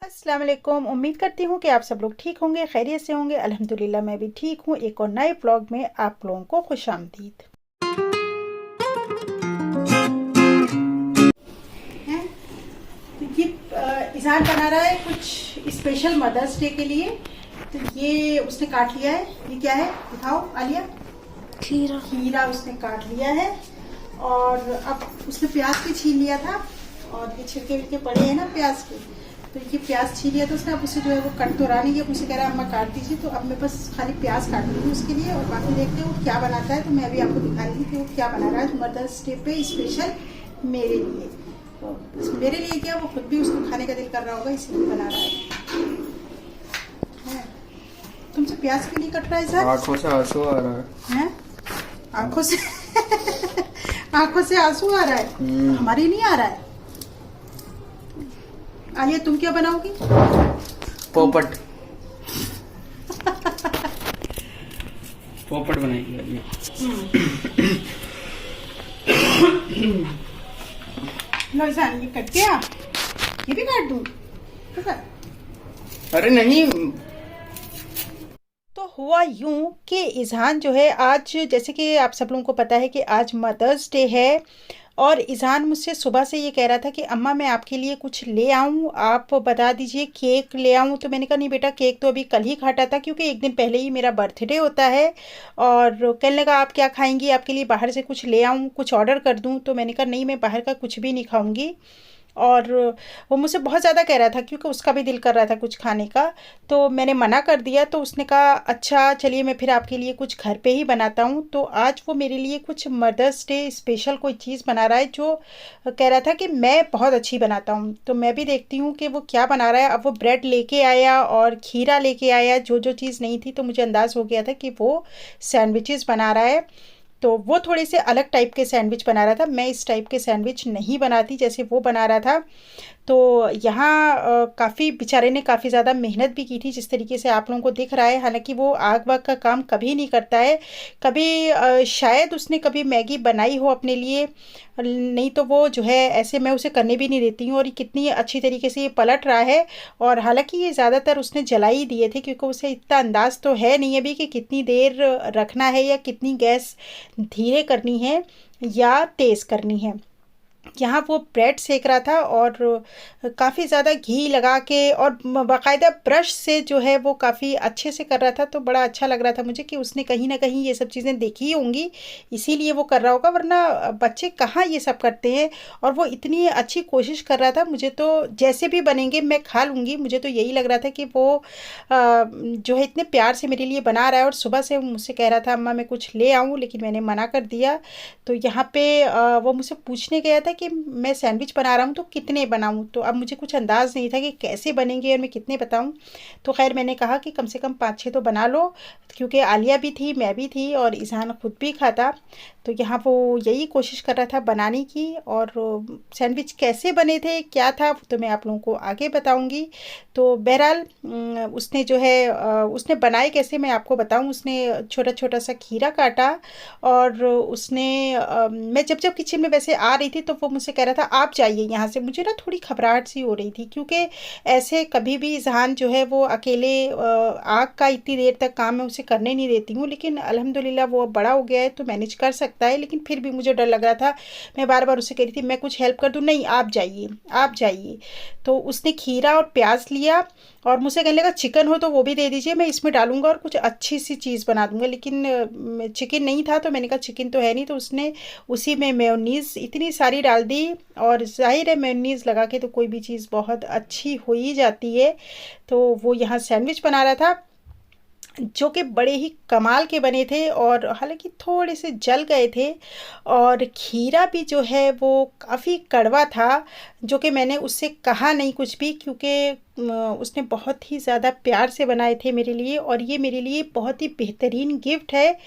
अस्सलाम वालेकुम। उम्मीद करती हूँ कि आप सब लोग ठीक होंगे, खैरियत से होंगे। अल्हम्दुलिल्लाह मैं भी ठीक हूँ। एक और नए व्लॉग में आप लोगों को खुशामदीद है। तो ये इज़हार बना रहा है कुछ स्पेशल मदर्स डे के लिए। तो ये उसने काट लिया है। ये क्या है दिखाओ आलिया। खीरा। खीरा उसने काट लिया है और अब उसने प्याज भी छील लिया था और ये छिलके विलके पड़े हैं ना प्याज के। तो ये प्याज छील लिया तो उसने अब उसे जो है वो कट तो रहा नहीं है। मुझसे कह रहा है अम्मा काट दीजिए। तो अब मैं बस खाली प्याज काट दूँगी उसके लिए और बाकी देखते हैं वो क्या बनाता है। तो मैं अभी आपको दिखा रही थी कि वो क्या बना रहा है मदर्स डे पे स्पेशल मेरे लिए। तो मेरे लिए क्या, वो खुद भी उसको खाने का दिल कर रहा होगा इसलिए बना रहा है। तुमसे प्याज क्यों नहीं कट रहा है सर? आंखों से आंसू आ रहा है। आंखों से आंखों से आंसू आ रहा है। हमारी नहीं आ रहा है। आलिया तुम क्या बनाओगी? पोपट। पोपट बनाएगी आलिया। लो ईशान ये कट गया। ये भी काट दूं? अरे नहीं। तो हुआ यूं कि इज़हान जो है आज, जैसे कि आप सब लोगों को पता है कि आज मदर्स डे है। और इज़हान मुझसे सुबह से ये कह रहा था कि अम्मा मैं आपके लिए कुछ ले आऊं, आप बता दीजिए केक ले आऊं। तो मैंने कहा नहीं बेटा, केक तो अभी कल ही काटा था क्योंकि एक दिन पहले ही मेरा बर्थडे होता है। और कहने लगा आप क्या खाएंगी, आपके लिए बाहर से कुछ ले आऊं, कुछ ऑर्डर कर दूं। तो मैंने कहा नहीं मैं बाहर का कुछ भी नहीं खाऊंगी। और वो मुझसे बहुत ज़्यादा कह रहा था क्योंकि उसका भी दिल कर रहा था कुछ खाने का। तो मैंने मना कर दिया। तो उसने कहा अच्छा चलिए मैं फिर आपके लिए कुछ घर पे ही बनाता हूँ। तो आज वो मेरे लिए कुछ मदर्स डे स्पेशल कोई चीज़ बना रहा है जो कह रहा था कि मैं बहुत अच्छी बनाता हूँ। तो मैं भी देखती हूँ कि वो क्या बना रहा है। अब वो ब्रेड लेके आया और खीरा लेके आया, जो जो चीज़ नहीं थी। तो मुझे अंदाज़ हो गया था कि वो सैंडविचेस बना रहा है। तो वो थोड़े से अलग टाइप के सैंडविच बना रहा था। मैं इस टाइप के सैंडविच नहीं बनाती जैसे वो बना रहा था। तो यहाँ काफ़ी बेचारे ने काफ़ी ज़्यादा मेहनत भी की थी जिस तरीके से आप लोगों को दिख रहा है। हालांकि वो आग वाग का काम कभी नहीं करता है। कभी शायद उसने कभी मैगी बनाई हो अपने लिए, नहीं तो वो जो है ऐसे मैं उसे करने भी नहीं देती हूँ। और ये कितनी अच्छी तरीके से ये पलट रहा है। और हालांकि ये ज़्यादातर उसने जला ही दिए थे क्योंकि उसे इतना अंदाज तो है नहीं अभी कि कितनी देर रखना है या कितनी गैस धीरे करनी है या तेज़ करनी है। यहाँ वो ब्रेड सेक रहा था और काफ़ी ज़्यादा घी लगा के और बाकायदा ब्रश से जो है वो काफ़ी अच्छे से कर रहा था। तो बड़ा अच्छा लग रहा था मुझे कि उसने कहीं ना कहीं ये सब चीज़ें देखी होंगी इसीलिए वो कर रहा होगा, वरना बच्चे कहाँ ये सब करते हैं। और वो इतनी अच्छी कोशिश कर रहा था। मुझे तो जैसे भी बनेंगे मैं खा लूँगी। मुझे तो यही लग रहा था कि वो जो है इतने प्यार से मेरे लिए बना रहा है। और सुबह से मुझसे कह रहा था अम्मा मैं कुछ ले आऊँ, लेकिन मैंने मना कर दिया। तो यहाँ पे वो मुझसे पूछने गया था कि मैं सैंडविच बना रहा हूँ तो कितने बनाऊँ। तो अब मुझे कुछ अंदाज़ नहीं था कि कैसे बनेंगे और मैं कितने बताऊँ। तो खैर मैंने कहा कि कम से कम 5-6 तो बना लो क्योंकि आलिया भी थी, मैं भी थी और ईज़ान खुद भी खाता। तो यहाँ वो यही कोशिश कर रहा था बनाने की। और सैंडविच कैसे बने थे क्या था तो मैं आप लोगों को आगे बताऊँगी। तो बहरहाल उसने जो है उसने बनाए कैसे मैं आपको बताऊँ। उसने छोटा छोटा सा खीरा काटा और उसने मैं जब जब किचन में वैसे आ रही थी तो वो मुझसे कह रहा था आप जाइए यहाँ से। मुझे ना थोड़ी घबराहट सी हो रही थी क्योंकि ऐसे कभी भी जहान जो है वो अकेले आग का इतनी देर तक काम मैं उसे करने नहीं देती हूँ। लेकिन अल्हम्दुलिल्लाह वो अब बड़ा हो गया है तो मैनेज कर सकता है। लेकिन फिर भी मुझे डर लग रहा था। मैं बार बार उससे कह रही थी मैं कुछ हेल्प कर दूँ, नहीं आप जाइए आप जाइए। तो उसने खीरा और प्याज लिया और मुझसे कहने लगा चिकन हो तो वो भी दे दीजिए, मैं इसमें डालूंगा और कुछ अच्छी सी चीज़ बना दूंगा। लेकिन चिकन नहीं था तो मैंने कहा चिकन तो है नहीं। तो उसने उसी में मेयोनीज़ इतनी सारी डाल दी। और जाहिर है मेयोनीज़ लगा के तो कोई भी चीज़ बहुत अच्छी हो ही जाती है। तो वो यहाँ सैंडविच बना रहा था जो कि बड़े ही कमाल के बने थे और हालांकि थोड़े से जल गए थे। और खीरा भी जो है वो काफ़ी कड़वा था जो कि मैंने उससे कहा नहीं कुछ भी क्योंकि उसने बहुत ही ज़्यादा प्यार से बनाए थे मेरे लिए। और ये मेरे लिए बहुत ही बेहतरीन गिफ्ट है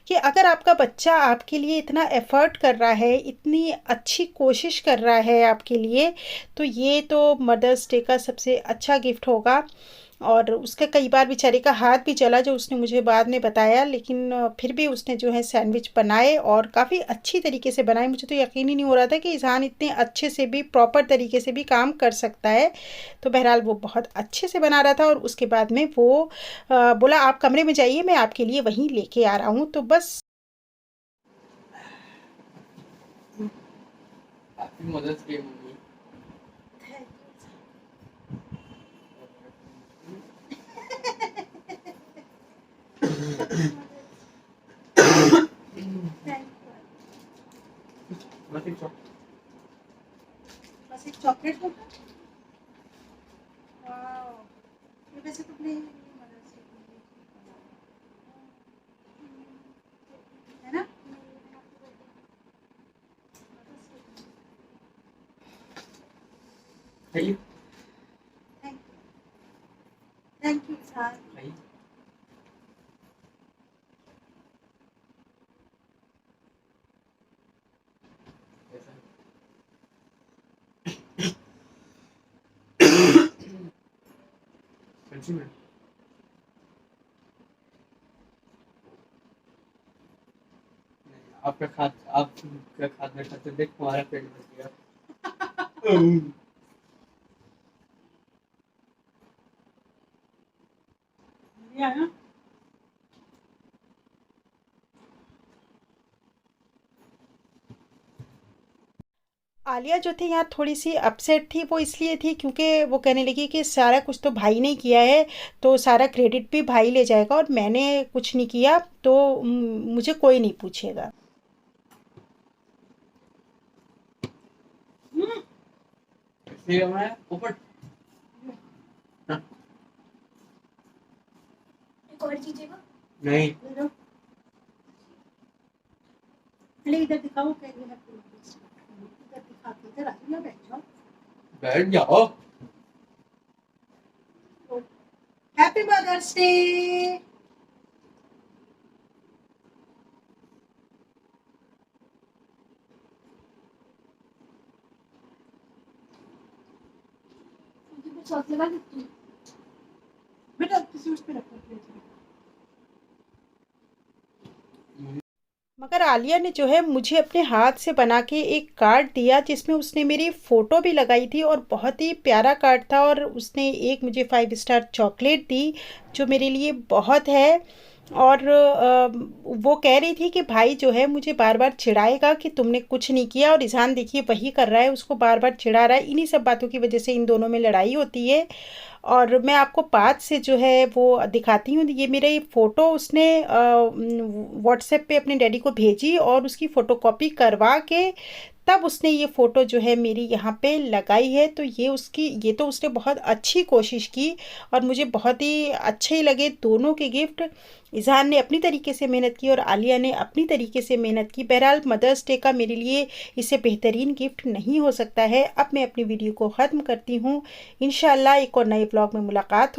कि अगर आपका बच्चा आपके लिए इतना एफ़र्ट कर रहा है, इतनी अच्छी कोशिश कर रहा है आपके लिए, तो ये तो मदर्स डे का सबसे अच्छा गिफ्ट होगा। और उसका कई बार बेचारे का हाथ भी चला, जो उसने मुझे बाद में बताया, लेकिन फिर भी उसने जो है सैंडविच बनाए और काफ़ी अच्छी तरीके से बनाए। मुझे तो यकीन ही नहीं हो रहा था कि इज़हान इतने अच्छे से भी, प्रॉपर तरीके से भी काम कर सकता है। तो बहरहाल वो बहुत अच्छे से बना रहा था और उसके बाद में वो बोला आप कमरे में जाइए, मैं आपके लिए वहीं लेके आ रहा हूँ। तो बस हैप्पी मदर्स डे मम्मी। बस एक बस एक चॉकलेट दो। वाओ, ये वैसे तो अपने मदर्स डे के लिए है ना। खाइए thank you, thank you sir. खाइए। कैसा है? सच्ची में आपका खाना खाते देख हमारा पेट भर गया। बढ़िया है ना। आलिया जो थी यहाँ थोड़ी सी अपसेट थी, वो इसलिए थी क्योंकि वो कहने लगी कि सारा कुछ तो भाई ने किया है, तो सारा क्रेडिट भी भाई ले जाएगा और मैंने कुछ नहीं किया, तो मुझे कोई नहीं पूछेगा। इसलिए हमारा पोपट। हाँ, एक और चीजेगा। नहीं पहले इधर दिखाओ, कह रही है इधर दिखा के इधर आ जाओ, बैठ जाओ। बैठ जाओ। Happy mother's day. सॉस लगा सकती हूँ बेटा, किसी उस पे रखो प्लेट में। मगर आलिया ने जो है मुझे अपने हाथ से बना के एक कार्ड दिया, जिसमें उसने मेरी फ़ोटो भी लगाई थी और बहुत ही प्यारा कार्ड था, और उसने एक मुझे 5 स्टार चॉकलेट दी, जो मेरे लिए बहुत है। और वो कह रही थी कि भाई जो है मुझे बार बार चिढ़ाएगा कि तुमने कुछ नहीं किया, और इज़हान देखिए वही कर रहा है, उसको बार बार चिढ़ा रहा है। इन्हीं सब बातों की वजह से इन दोनों में लड़ाई होती है। और मैं आपको पास से जो है वो दिखाती हूँ, ये मेरे ये फ़ोटो उसने व्हाट्सएप पे अपने डैडी को भेजी और उसकी फ़ोटोकॉपी करवा के तब उसने ये फ़ोटो जो है मेरी यहाँ पे लगाई है। तो ये तो उसने बहुत अच्छी कोशिश की और मुझे बहुत ही अच्छे लगे दोनों के गिफ्ट। इज़हान ने अपनी तरीके से मेहनत की और आलिया ने अपनी तरीके से मेहनत की। बहरहाल मदर्स डे का मेरे लिए इससे बेहतरीन गिफ्ट नहीं हो सकता है। अब मैं अपनी वीडियो को ख़त्म करती हूँ। इंशाल्लाह एक और नए ब्लॉग में मुलाकात